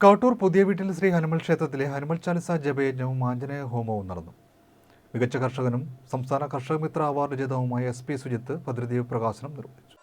കാട്ടൂർ പുതിയ വീട്ടിൽ ശ്രീ ഹനുമൽ ക്ഷേത്രത്തിലെ ഹനുമൽ ചാലിസ ജപയജ്ഞവും ആഞ്ജനേയ ഹോമവും നടന്നു. മികച്ച കർഷകനും സംസ്ഥാന കർഷകമിത്ര അവാർഡ് ജേതാവുമായ SP സുജിത്ത് ഭദ്രദീപ പ്രകാശനം നിർവഹിച്ചു.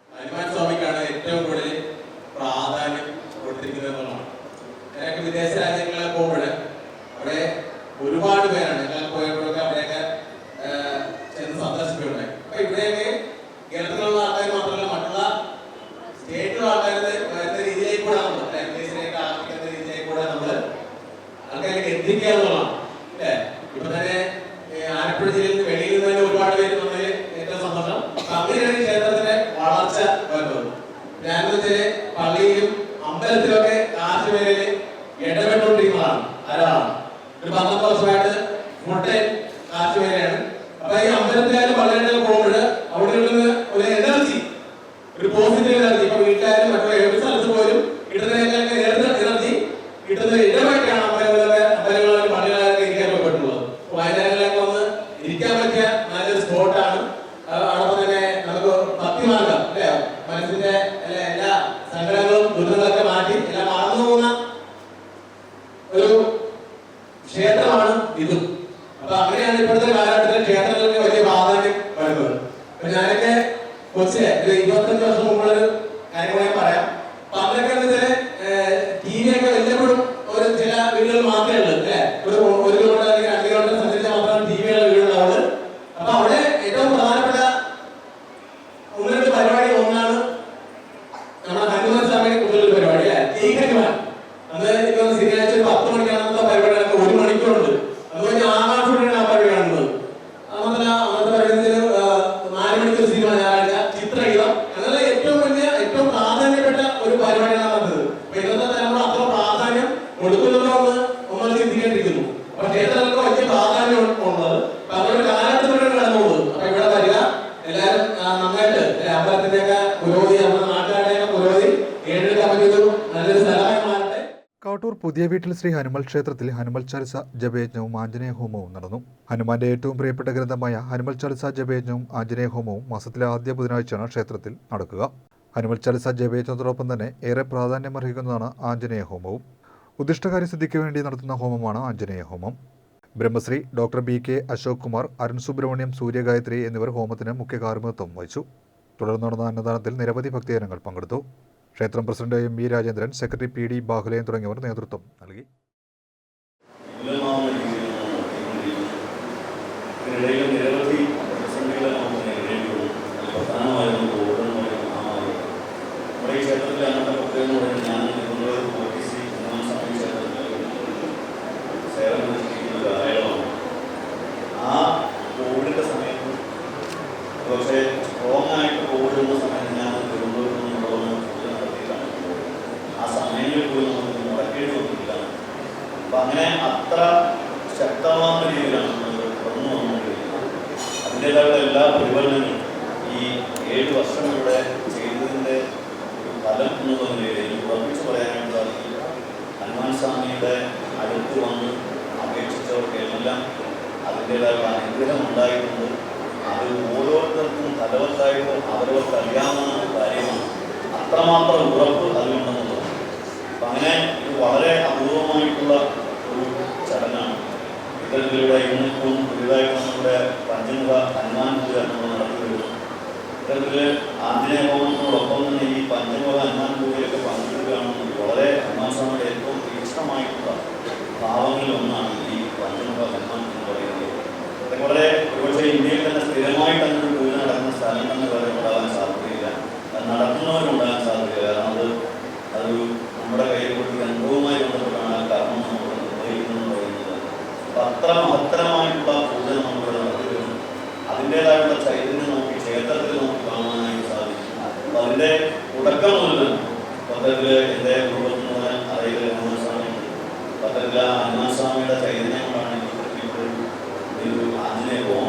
ഹനുമാൻ സ്വാമിക്കാണ് ഏറ്റവും കൂടുതൽ പ്രാധാന്യം കൊടുത്തിരിക്കുന്നതെന്നുള്ളതാണ്. ഞാനൊക്കെ വിദേശ രാജ്യങ്ങളിൽ പോകുമ്പോൾ അവിടെ ഒരുപാട് പേരാണ് ഞങ്ങൾ പോയപ്പോഴൊക്കെ അവിടെയൊക്കെ ചെന്ന് സന്ദർശിക്കുന്നുണ്ടായി. അപ്പൊ ഇവിടെയൊക്കെ കേരളത്തിലുള്ള ആൾക്കാർ മാത്രമല്ല മറ്റുള്ള സ്റ്റേറ്റിലുള്ള ആൾക്കാർ വരുന്ന രീതിയിലേക്ക് കൂടെ നമ്മൾ വിദേശിലേക്ക് ആർപ്പിക്കുന്ന രീതിയിലേക്ക് കൂടെ നമ്മൾ ആൾക്കാരിലേക്ക് എത്തിക്കുക എന്നുള്ളതാണ് അല്ലേ. ഇപ്പൊ തന്നെ ആലപ്പുഴ ജില്ലയിൽ നിന്ന് വെളിയിൽ നിന്ന് തന്നെ ഒരുപാട് പേര് വന്നതിൽ ഏറ്റവും സന്തോഷം. അങ്ങനെയാണ് ക്ഷേത്രത്തിന്റെ വളർച്ച വരുന്നത്. ഞാനെന്ന് പള്ളിയിലും അമ്പലത്തിലൊക്കെ കാശുപേരിൽ ഇടപെട്ടുകൊണ്ടിരിക്കുന്നതാണ് ആരാണ്. ഒരു 12 വർഷമായിട്ട് ഫുൾ ടൈം കാശുപേരയാണ്. അപ്പൊ ഈ അമ്പലത്തിലായാലും പള്ളിയിലും പോകുമ്പോൾ അവിടെ കിട്ടുന്ന ഒരു എനർജി, ഒരു പോസിറ്റീവ് എനർജി, ഇപ്പൊ വീട്ടിലായാലും മറ്റു ഏത് സ്ഥലത്ത് പോലും കിട്ടുന്നതിനൊക്കെ എനർജി കിട്ടുന്ന ഇടമായിട്ടാണ് അമ്പലങ്ങളിലും പള്ളികളിലൊക്കെ ഇരിക്കാൻ പോയിട്ടുള്ളത്. വയനാട്ടിലൊക്കെ വന്ന് ഇരിക്കാൻ പറ്റിയ നല്ലൊരു സ്പോട്ടാണ്. അതോടൊപ്പം തന്നെ നമുക്ക് ഭക്തിമാർഗം അല്ലേ, മനസ്സിന്റെ എല്ലാ സങ്കടങ്ങളും ദുരിതങ്ങളൊക്കെ മാറ്റി എല്ലാം മറന്നു പോകുന്ന ഒരു ക്ഷേത്രമാണ് ഇതും. അപ്പൊ അങ്ങനെയാണ് ഇപ്പോഴത്തെ കാലഘട്ടത്തിൽ ക്ഷേത്രങ്ങൾക്ക് വലിയ പ്രാധാന്യം വരുന്നത്. അപ്പൊ ഞാനൊക്കെ കൊച്ചിലെ ഒരു 25 വർഷം മുമ്പുള്ളൊരു കാര്യങ്ങളെ പറയാം. അപ്പൊ അന്നൊക്കെ TV ഒക്കെ വല്ലപ്പോഴും ഒരു ചില വീടുകൾ മാത്രമേ ഉള്ളൂ അല്ലെ. ഒരു കിലോമീറ്റർ അല്ലെങ്കിൽ 2 കിലോമീറ്റർ സഞ്ചരിച്ചാൽ മാത്രമാണ് TV വീടുകളുള്ളത്. അപ്പൊ അവിടെ ഏറ്റവും പ്രധാനപ്പെട്ട ഒന്ന് രണ്ട് പരിപാടി, ഒന്നാണ് നമ്മുടെ ഹനുമാൻ സ്വാമിയെ കുറിച്ചുള്ള പരിപാടി അല്ലെ, ഈ ഹനുമാൻ. അന്ന് ഇപ്പൊ ശനിയാഴ്ച 10 മണിക്കാണെന്ന പരിപാടികളൊക്കെ 1 മണിക്കൂറുണ്ട്. അതുപോലെ ആകാശവാണിയാണ് ആ പരിപാടി കാണുന്നത്. മാത്രമല്ല അന്നത്തെ പരിപാടി 4 മണിക്കൂർ സിനിമ, ഞായറാഴ്ച ചിത്രഗീതം, അങ്ങനെ ഏറ്റവും വലിയ ഏറ്റവും പ്രാധാന്യപ്പെട്ട ഒരു പരിപാടിയാണ് നടന്നത്. അപ്പൊ ഇന്നത്തെ തലമുറ അത്ര പ്രാധാന്യം കൊടുക്കുന്നുണ്ടോ എന്ന് നമ്മൾ ചിന്തിക്കേണ്ടിയിരിക്കുന്നു. അപ്പൊ ക്ഷേത്രങ്ങൾക്ക് വലിയ പ്രാധാന്യം ഉള്ളത്. അപ്പൊ അവരുടെ കാലഘട്ടത്തിലൂടെ കടന്നു പോകുന്നത്. അപ്പൊ ഇവിടെ വരിക എല്ലാവരും നന്നായിട്ട് അമ്പലത്തിന്റെയൊക്കെ പുരോഗതി, നമ്മുടെ നാട്ടുകാരുടെയൊക്കെ പുരോഗതി ഏറ്റെടുക്കാൻ പറ്റിയൊരു നല്ലൊരു സ്ഥലമായി മാറട്ടെ. കാട്ടൂർ പുതിയ വീട്ടിൽ ശ്രീ ഹനുമൽ ക്ഷേത്രത്തിൽ ഹനുമൽ ചാലിസ ജപയജ്ഞവും ആഞ്ജനേയ ഹോമവും നടന്നു. ഹനുമാന്റെ ഏറ്റവും പ്രിയപ്പെട്ട ഗ്രന്ഥമായ ഹനുമൽ ചാലിസ ജപയജ്ഞവും ആഞ്ജനേയ ഹോമവും മാസത്തിലെ ആദ്യ ബുധനാഴ്ചയാണ് ക്ഷേത്രത്തിൽ നടക്കുക. ഹനുമൽ ചാലിസ ജപയജ്ഞത്തോടൊപ്പം തന്നെ ഏറെ പ്രാധാന്യമർഹിക്കുന്നതാണ് ആഞ്ജനേയ ഹോമവും. ഉദ്ദിഷ്ടകാര്യ സിദ്ധിക്ക് വേണ്ടി നടത്തുന്ന ഹോമമാണ് ആഞ്ജനേയ ഹോമം. ബ്രഹ്മശ്രീ ഡോക്ടർ BK അശോക് കുമാർ, അരുൺ സുബ്രഹ്മണ്യം, സൂര്യഗായത്രി എന്നിവർ ഹോമത്തിന് മുഖ്യ കാർമ്മികത്വം വഹിച്ചു. തുടർന്ന് നടന്ന അന്നദാനത്തിൽ നിരവധി ഭക്തജനങ്ങൾ പങ്കെടുത്തു. ക്ഷേത്രം president MV Rajendran, secretary PD Bahuleyan തുടങ്ങിയവർ നേതൃത്വം നൽകി. പക്ഷേ സ്ട്രോങ് ആയിട്ട് ഓടുന്ന സമയത്ത് ഞാൻ തിരുവനന്തപുരത്ത് നിന്നുള്ളതെന്ന് നടത്തിയിട്ടാണ്. ആ സമയങ്ങളിൽ പോലും നമുക്ക് മുടക്കേണ്ടി വന്നിട്ടില്ല. അപ്പം അങ്ങനെ അത്ര ശക്തമായ രീതിയിലാണ് നമ്മൾ തുറന്നു വന്നുകൊണ്ടിരിക്കുന്നത്. അതിൻ്റെതായുള്ള എല്ലാ പ്രതിഫലനങ്ങളും ഈ 7 വർഷം ഇവിടെ ചെയ്തതിൻ്റെ ഒരു ഫലം എന്നുള്ള നിലയിൽ ഉറപ്പിച്ച് പറയാനായിട്ട് സാധിക്കില്ല. ഹനുമാൻ സ്വാമിയുടെ അടുത്ത് വന്ന് അപേക്ഷിച്ചവർക്കെല്ലാം അതിൻ്റെതായുള്ള അനുഗ്രഹം ഉണ്ടായിട്ടുണ്ട്. അത് ഓരോരുത്തർക്കും ഫലവത്തായിട്ട് അവരവർക്ക് അറിയാവുന്ന കാര്യമാണ്. അത്രമാത്രം ഉറപ്പ് അതിലുണ്ടെന്നുള്ളത്. അപ്പം അങ്ങനെ ഇത് വളരെ അപൂർവമായിട്ടുള്ള ഒരു ചടങ്ങാണ്. ഇത്തരത്തിലൂടെ ഇന്നിപ്പം പുതിയതായിട്ട് നമ്മുടെ പഞ്ചമുഖ ഹനുമാൻ പൂജ നമ്മൾ നടത്തി വരുന്നു. ഇത്തരത്തിൽ ആഞ്ജനേയ ഹോമത്തിനോടൊപ്പം തന്നെ ഈ ചടങ്ങ് തന്നെ വരെ ഉണ്ടാകാൻ സാധ്യതയില്ല, അത് നടത്തുന്നവരുണ്ടാകാൻ സാധ്യതയില്ല. കാരണം അതൊരു നമ്മുടെ കയ്യിൽ ഒരു അനുഭവവുമായി ബന്ധപ്പെട്ടാണ് ആ കർമ്മം നമ്മൾ നിർവഹിക്കുന്നതെന്ന് പറയുന്നത്. അപ്പം അത്ര മഹത്തരമായിട്ടുള്ള പൂജ നമ്മളിവിടെ നടത്തുകയാണ്. അതിൻ്റേതായുള്ള ചൈതന്യം നോക്കി ക്ഷേത്രത്തിൽ നോക്കി കാണാനായിട്ട് സാധിക്കും. അപ്പം അതിൻ്റെ തുടക്കം മുതൽ പത്തത്തിൽ എൻ്റെ കുടുംബത്തിൽ അതായത് ഹനുമാൻസ്വാമി പത്തത്തിൽ ഹനുമാൻസ്വാമിയുടെ ചൈതന്യം കൊണ്ടാണ് ഈ ഒരു ആഞ്ജനേയ ഹോമം